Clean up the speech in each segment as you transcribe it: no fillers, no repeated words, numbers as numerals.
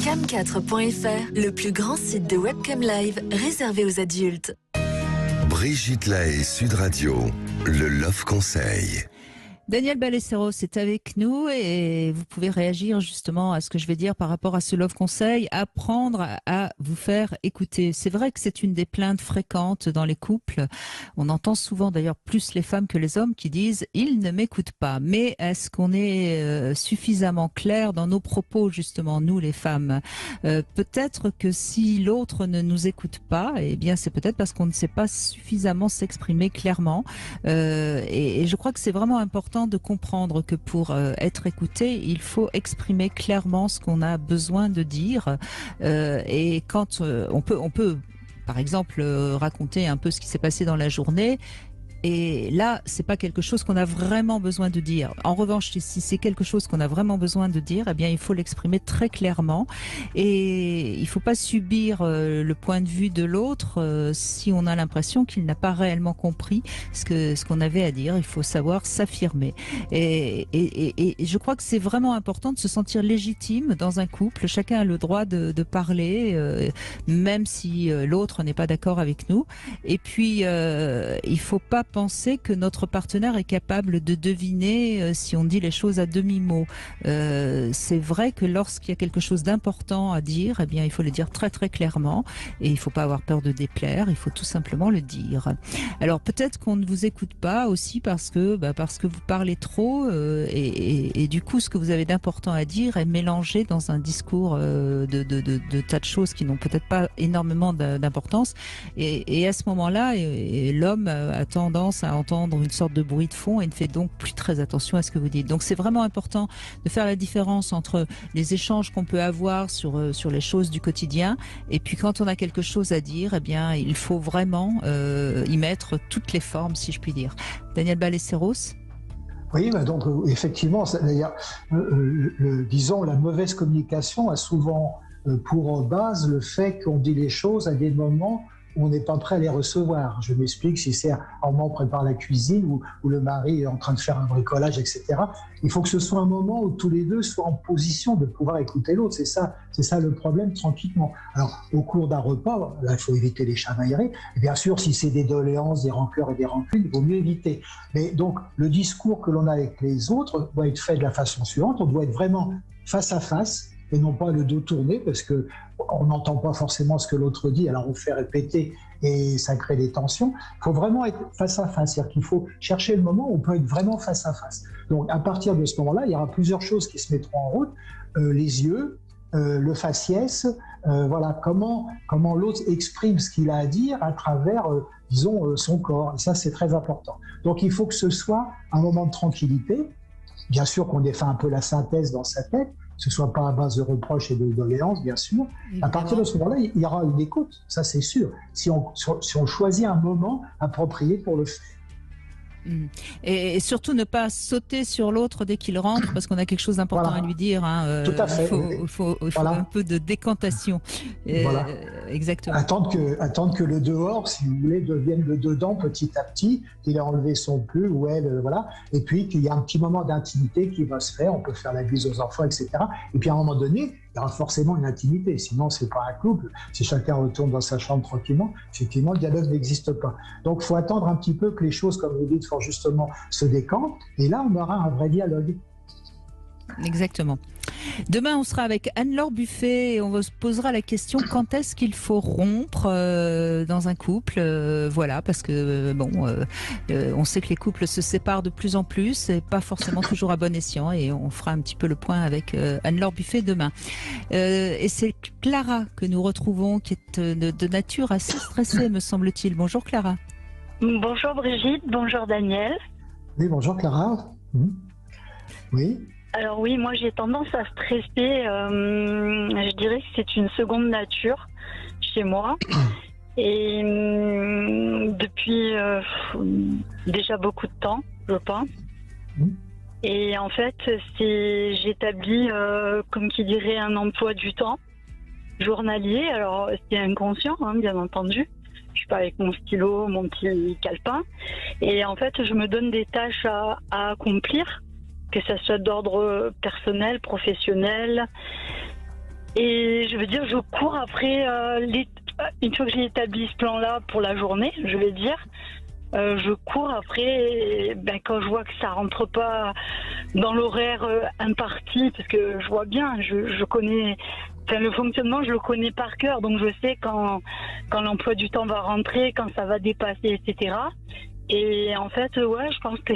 Cam4.fr, le plus grand site de webcam live réservé aux adultes. Brigitte Lahaie, Sud Radio, le Love Conseil. Daniel Ballesteros est avec nous et vous pouvez réagir justement à ce que je vais dire par rapport à ce Love Conseil, apprendre à vous faire écouter. C'est vrai que c'est une des plaintes fréquentes dans les couples. On entend souvent d'ailleurs plus les femmes que les hommes qui disent « ils ne m'écoutent pas ». Mais est-ce qu'on est suffisamment clair dans nos propos justement, nous les femmes? Peut-être que si l'autre ne nous écoute pas, eh bien c'est peut-être parce qu'on ne sait pas suffisamment s'exprimer clairement. Et je crois que c'est vraiment important de comprendre que pour être écouté, il faut exprimer clairement ce qu'on a besoin de dire. Et quand on peut, par exemple, raconter un peu ce qui s'est passé dans la journée. Et là, c'est pas quelque chose qu'on a vraiment besoin de dire. En revanche, si c'est quelque chose qu'on a vraiment besoin de dire, eh bien, il faut l'exprimer très clairement. Et il faut pas subir le point de vue de l'autre si on a l'impression qu'il n'a pas réellement compris ce qu'on avait à dire. Il faut savoir s'affirmer. Et je crois que c'est vraiment important de se sentir légitime dans un couple. Chacun a le droit de parler, même si l'autre n'est pas d'accord avec nous. Et puis, il faut pas penser que notre partenaire est capable de deviner si on dit les choses à demi-mot. C'est vrai que lorsqu'il y a quelque chose d'important à dire, eh bien, il faut le dire très très clairement et il ne faut pas avoir peur de déplaire, il faut tout simplement le dire. Alors peut-être qu'on ne vous écoute pas aussi parce que vous parlez trop et du coup ce que vous avez d'important à dire est mélangé dans un discours de tas de choses qui n'ont peut-être pas énormément d'importance et à ce moment-là, l'homme a tendance à entendre une sorte de bruit de fond et ne fait donc plus très attention à ce que vous dites. Donc c'est vraiment important de faire la différence entre les échanges qu'on peut avoir sur les choses du quotidien et puis quand on a quelque chose à dire, eh bien il faut vraiment y mettre toutes les formes, si je puis dire. Daniel Ballesteros. Oui, donc effectivement, d'ailleurs, disons, la mauvaise communication a souvent pour base le fait qu'on dit les choses à des moments où on n'est pas prêt à les recevoir. Je m'explique, si c'est un moment où on prépare la cuisine, où le mari est en train de faire un bricolage, etc. Il faut que ce soit un moment où tous les deux soient en position de pouvoir écouter l'autre. C'est ça le problème, tranquillement. Alors, au cours d'un repas, là, il faut éviter les chamailleries. Et bien sûr, si c'est des doléances, des rancœurs et des rancunes, il vaut mieux éviter. Mais donc, le discours que l'on a avec les autres doit être fait de la façon suivante. On doit être vraiment face à face, et non pas le dos tourné, parce qu'on n'entend pas forcément ce que l'autre dit, alors on fait répéter et ça crée des tensions. Il faut vraiment être face à face, c'est-à-dire qu'il faut chercher le moment où on peut être vraiment face à face. Donc à partir de ce moment-là, il y aura plusieurs choses qui se mettront en route, les yeux, le faciès, voilà, comment l'autre exprime ce qu'il a à dire à travers, disons, son corps. Et ça, c'est très important. Donc il faut que ce soit un moment de tranquillité, bien sûr qu'on ait fait un peu la synthèse dans sa tête, que ce ne soit pas à base de reproches et de doléances, bien sûr. Évidemment. À partir de ce moment-là, il y aura une écoute, ça c'est sûr, si on choisit un moment approprié pour le faire. Et surtout ne pas sauter sur l'autre dès qu'il rentre parce qu'on a quelque chose d'important à lui dire. Tout à fait. Il faut un peu de décantation. Voilà. Exactement. Attendre que le dehors, si vous voulez, devienne le dedans petit à petit, qu'il ait enlevé son pull ou elle, voilà. Et puis qu'il y a un petit moment d'intimité qui va se faire. On peut faire la bise aux enfants, etc. Et puis à un moment donné, il y aura forcément une intimité. Sinon, c'est pas un couple. Si chacun retourne dans sa chambre tranquillement, effectivement, le dialogue n'existe pas. Donc, il faut attendre un petit peu que les choses, comme vous dites, justement se décantent. Et là, on aura un vrai dialogue. Exactement. Demain, on sera avec Anne-Laure Buffet et on se posera la question quand est-ce qu'il faut rompre dans un couple. Voilà, parce que on sait que les couples se séparent de plus en plus et pas forcément toujours à bon escient. Et on fera un petit peu le point avec Anne-Laure Buffet demain. Et c'est Clara que nous retrouvons, qui est de nature assez stressée, me semble-t-il. Bonjour Clara. Bonjour Brigitte, bonjour Daniel. Oui, bonjour Clara. Oui. Alors oui, moi j'ai tendance à stresser, je dirais que c'est une seconde nature chez moi. Et depuis déjà beaucoup de temps, je pense. Et en fait, j'établis, comme qui dirait, un emploi du temps journalier. Alors c'est inconscient, bien entendu. Je suis pas avec mon stylo, mon petit calepin. Et en fait, je me donne des tâches à accomplir, que ça soit d'ordre personnel, professionnel. Et je veux dire, je cours après, une fois que j'ai établi ce plan-là pour la journée, je vais dire, je cours après, et, ben, quand je vois que ça rentre pas dans l'horaire imparti, parce que je vois bien, je connais, enfin, le fonctionnement, je le connais par cœur, donc je sais quand l'emploi du temps va rentrer, quand ça va dépasser, etc. Et en fait, ouais, je pense que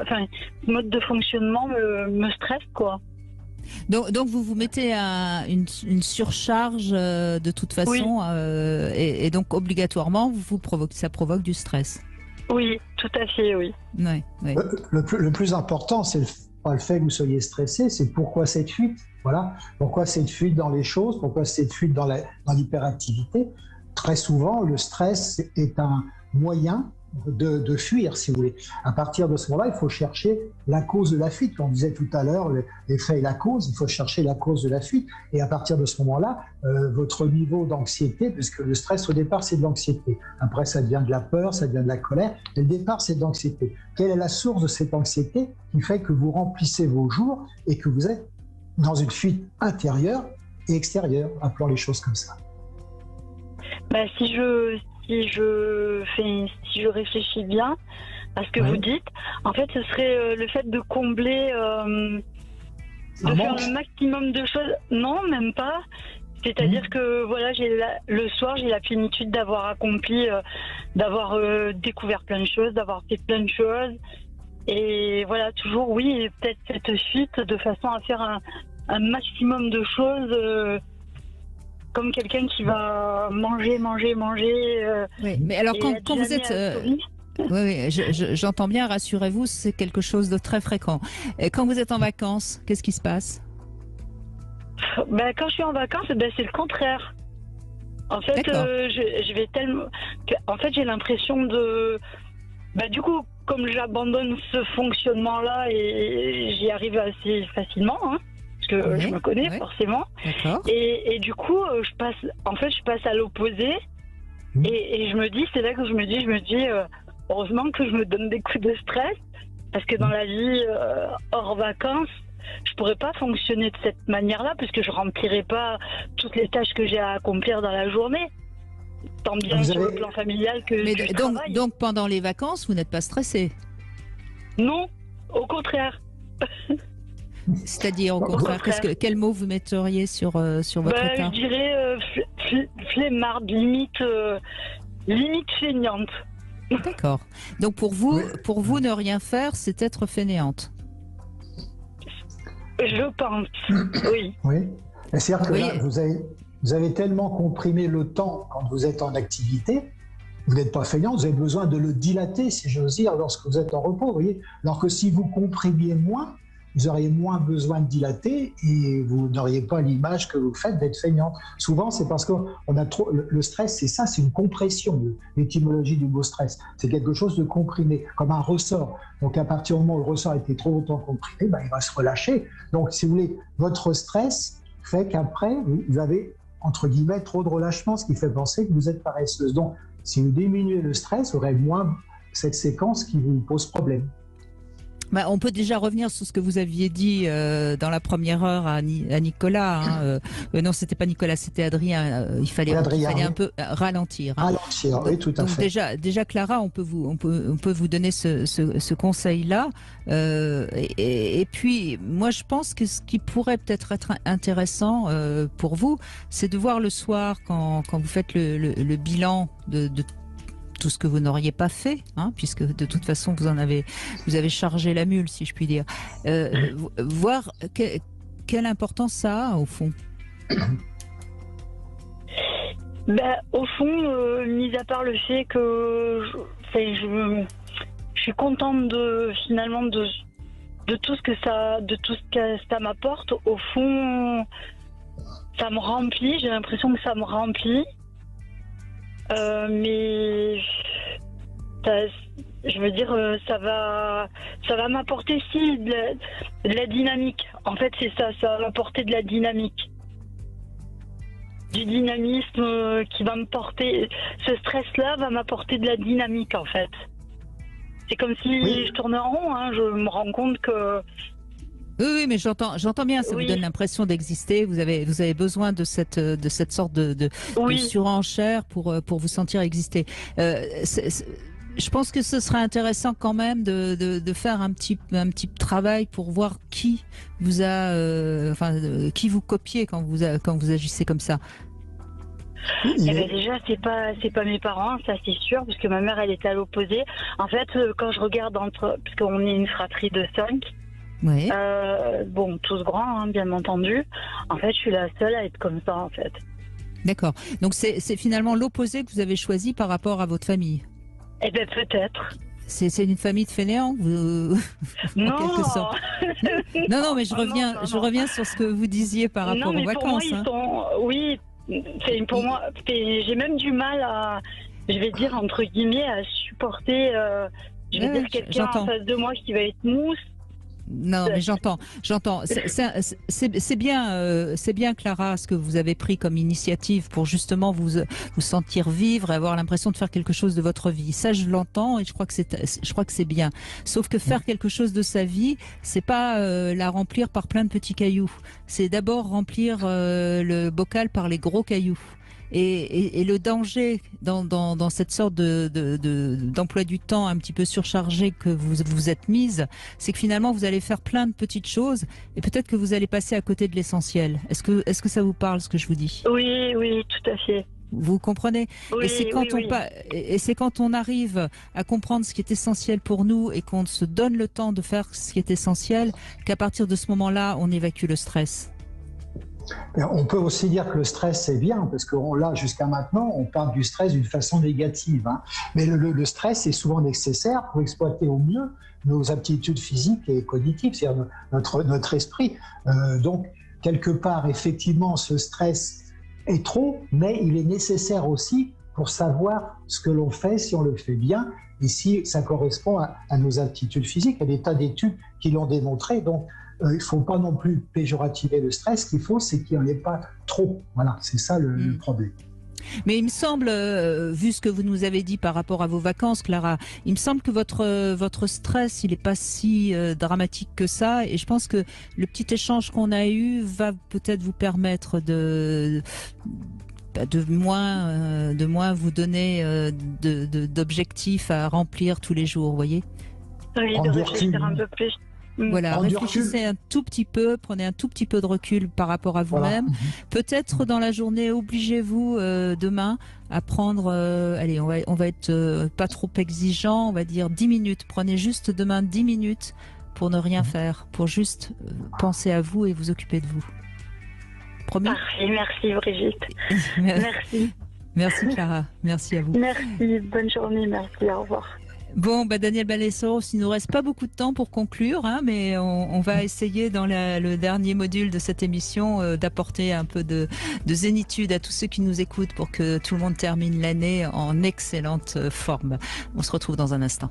enfin, ce mode de fonctionnement me stresse, quoi. Donc vous vous mettez une surcharge de toute façon, et donc obligatoirement ça provoque du stress. Oui, tout à fait, oui. Ouais, ouais. Le plus important, c'est pas le fait que vous soyez stressé, c'est pourquoi cette fuite. Voilà. Pourquoi cette fuite dans les choses, pourquoi cette fuite dans l'hyperactivité. Très souvent, le stress est un moyen de fuir, si vous voulez. À partir de ce moment-là, il faut chercher la cause de la fuite. Comme on disait tout à l'heure, l'effet et la cause, il faut chercher la cause de la fuite. Et à partir de ce moment-là, votre niveau d'anxiété, puisque le stress au départ, c'est de l'anxiété. Après, ça devient de la peur, ça devient de la colère. Et le départ, c'est de l'anxiété. Quelle est la source de cette anxiété qui fait que vous remplissez vos jours et que vous êtes dans une fuite intérieure et extérieure, appelons les choses comme ça. Bah, si je réfléchis bien à ce que vous dites, en fait, ce serait le fait de combler, de faire le maximum de choses. Non, même pas. C'est-à-dire que voilà, le soir, j'ai la plénitude d'avoir accompli, d'avoir découvert plein de choses, d'avoir fait plein de choses. Et voilà, toujours, oui, peut-être cette fuite de façon à faire un maximum de choses. Comme quelqu'un qui va manger. Oui, mais alors quand vous êtes... oui, j'entends bien, rassurez-vous, c'est quelque chose de très fréquent. Et quand vous êtes en vacances, qu'est-ce qui se passe? Ben, quand je suis en vacances, ben, c'est le contraire. En fait, je vais tellement... En fait, j'ai l'impression de... Ben, du coup, comme j'abandonne ce fonctionnement-là et j'y arrive assez facilement, hein, parce que je me connais forcément. Et du coup, je passe à l'opposé. Et je me dis, c'est là que je me dis, heureusement que je me donne des coups de stress, parce que dans la vie hors vacances, je pourrais pas fonctionner de cette manière-là, parce que je remplirais pas toutes les tâches que j'ai à accomplir dans la journée, tant bien sur le plan familial que du travail. Donc pendant les vacances, vous n'êtes pas stressé? Non, au contraire. C'est-à-dire, au contraire, quel mot vous metteriez sur votre état? Je dirais flemmarde, limite feignante. D'accord. Donc pour vous, ne rien faire, c'est être fainéante. Je pense, oui. Oui. C'est-à-dire que là, vous avez tellement comprimé le temps quand vous êtes en activité, vous n'êtes pas feignant, vous avez besoin de le dilater, si j'ose dire, lorsque vous êtes en repos, vous voyez. Alors que si vous comprimiez moins, vous auriez moins besoin de dilater et vous n'auriez pas l'image que vous faites d'être feignante. Souvent, c'est parce qu'on a trop... Le stress, c'est ça, c'est une compression. L'étymologie du mot stress, c'est quelque chose de comprimé, comme un ressort. Donc, à partir du moment où le ressort a été trop longtemps comprimé, il va se relâcher. Donc, si vous voulez, votre stress fait qu'après, vous avez, entre guillemets, trop de relâchement, ce qui fait penser que vous êtes paresseuse. Donc, si vous diminuez le stress, vous aurez moins cette séquence qui vous pose problème. On peut déjà revenir sur ce que vous aviez dit dans la première heure à Nicolas. Non, c'était pas Nicolas, c'était Adrien. Il fallait un peu ralentir. Ralentir, oui, tout à fait. Déjà, Clara, on peut vous donner ce conseil-là. Et puis, moi, je pense que ce qui pourrait peut-être être intéressant pour vous, c'est de voir le soir quand vous faites le bilan de tout ce que vous n'auriez pas fait, hein, puisque de toute façon vous avez chargé la mule, si je puis dire. Voir quelle importance ça a au fond. Au fond, mis à part le fait que je suis contente finalement de tout ce que ça m'apporte. Au fond, ça me remplit. J'ai l'impression que ça me remplit. Mais je veux dire, ça va m'apporter aussi de la dynamique. En fait, c'est ça va m'apporter de la dynamique. Du dynamisme qui va me porter. Ce stress-là va m'apporter de la dynamique, en fait. C'est comme si je tournais en rond, hein. Je me rends compte que Oui, mais j'entends bien. Ça Oui. vous donne l'impression d'exister. Vous avez besoin de cette sorte de Oui. surenchère pour vous sentir exister. Je pense que ce serait intéressant quand même de faire un petit travail pour voir qui vous a, qui vous copiez quand vous agissez comme ça. Il Eh ben est- déjà, c'est pas mes parents, ça c'est sûr, parce que ma mère, elle est à l'opposé. En fait, quand je regarde parce qu'on est une fratrie de 5, Oui. bon, tous grands, hein, bien entendu. En fait, je suis la seule à être comme ça, en fait. D'accord. Donc c'est finalement l'opposé que vous avez choisi par rapport à votre famille. Eh ben peut-être. C'est une famille de fainéants, vous, en quelque sorte. Non, mais je reviens sur ce que vous disiez par rapport Non, mais aux pour moi, vacances. ils Hein. sont. Oui, pour moi, j'ai même du mal à, je vais dire entre guillemets, à supporter. Je vais Ouais, dire quelqu'un en j'entends. face de moi qui va être mousse. Non, mais j'entends. C'est bien, Clara, ce que vous avez pris comme initiative pour justement vous sentir vivre et avoir l'impression de faire quelque chose de votre vie. Ça, je l'entends et je crois que c'est bien. Sauf que faire quelque chose de sa vie, c'est pas la remplir par plein de petits cailloux. C'est d'abord remplir le bocal par les gros cailloux. Et le danger dans cette sorte d'emploi du temps un petit peu surchargé que vous êtes mise, c'est que finalement vous allez faire plein de petites choses et peut-être que vous allez passer à côté de l'essentiel. Est-ce que ça vous parle ce que je vous dis? Oui, tout à fait. Vous comprenez? Oui, Et c'est quand on arrive à comprendre ce qui est essentiel pour nous et qu'on se donne le temps de faire ce qui est essentiel, qu'à partir de ce moment-là, on évacue le stress. On peut aussi dire que le stress, c'est bien, parce que là, jusqu'à maintenant, on parle du stress d'une façon négative. Hein. Mais le stress est souvent nécessaire pour exploiter au mieux nos aptitudes physiques et cognitives, c'est-à-dire notre esprit. Donc, quelque part, effectivement, ce stress est trop, mais il est nécessaire aussi pour savoir ce que l'on fait, si on le fait bien, et si ça correspond à nos aptitudes physiques. Il y a des tas d'études qui l'ont démontré, donc il ne faut pas non plus péjorativer le stress. Ce qu'il faut, c'est qu'il n'y en ait pas trop. Voilà, c'est ça le problème. Mais il me semble, vu ce que vous nous avez dit par rapport à vos vacances, Clara, il me semble que votre stress, il n'est pas si dramatique que ça. Et je pense que le petit échange qu'on a eu va peut-être vous permettre de moins vous donner d'objectifs à remplir tous les jours, vous voyez? Oui, de réfléchir un peu plus. Voilà, réfléchissez un tout petit peu, prenez un tout petit peu de recul par rapport à vous-même. Voilà. Peut-être dans la journée, obligez-vous demain à prendre, allez, on va être pas trop exigeant, on va dire 10 minutes. Prenez juste demain 10 minutes pour ne rien faire, pour juste penser à vous et vous occuper de vous. Promis? Parfait, merci Brigitte. Merci. Merci Clara, merci à vous. Merci, bonne journée, merci, au revoir. Bon, Daniel Balessos, il nous reste pas beaucoup de temps pour conclure, hein, mais on va essayer dans le dernier module de cette émission d'apporter un peu de zénitude à tous ceux qui nous écoutent pour que tout le monde termine l'année en excellente forme. On se retrouve dans un instant.